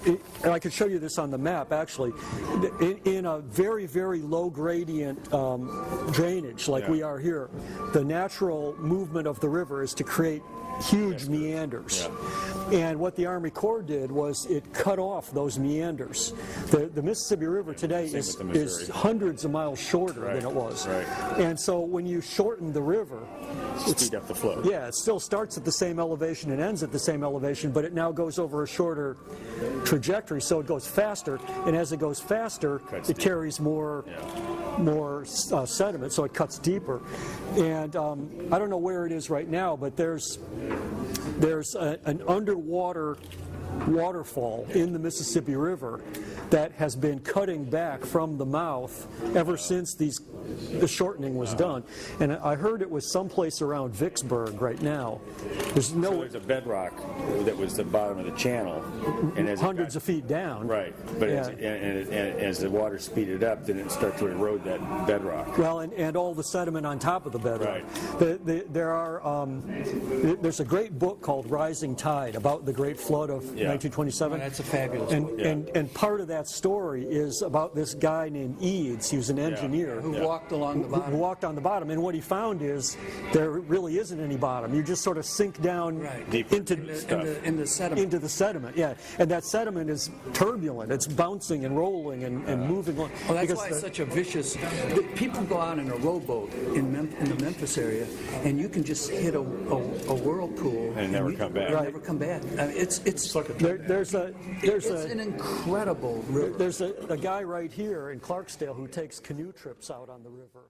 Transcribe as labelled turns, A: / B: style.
A: and I could show you this on the map actually, in a very, very low gradient drainage like we are here, the natural movement of the river is to create huge meanders. And what the Army Corps did was it cut off those meanders. The Mississippi River today is hundreds of miles shorter than it was. And so when you shorten the river,
B: speed up the flow.
A: Yeah, it still starts at the same elevation and ends at the same elevation, but it now goes over a shorter trajectory, so it goes faster. And as it goes faster, it carries more sediment, so it cuts deeper. And I don't know where it is right now, but there's an underwater waterfall in the Mississippi River that has been cutting back from the mouth ever since the shortening was done. And I heard it was someplace around Vicksburg right now.
B: There's a bedrock that was the bottom of the channel. And as
A: hundreds of feet down.
B: Right. But as the water speeded up, then it started to erode that bedrock.
A: Well, and all the sediment on top of the bedrock. There's a great book called Rising Tide about the Great Flood of 1927.
C: Oh, that's a fabulous book.
A: And part of that story is about this guy named Eads. He was an engineer
C: who walked along the bottom.
A: Who walked on the bottom, and what he found is there really isn't any bottom. You just sort of sink down into
C: the sediment.
A: Into the sediment, and that sediment is turbulent. It's bouncing and rolling and moving on.
C: Well, that's why it's such a vicious. People go out in a rowboat in the Memphis area, and you can just hit a whirlpool
B: and never come back.
C: Never come back. I mean, it's like
A: there's
C: an incredible river.
A: There's a guy right here in Clarksdale who takes canoe trips out on the river.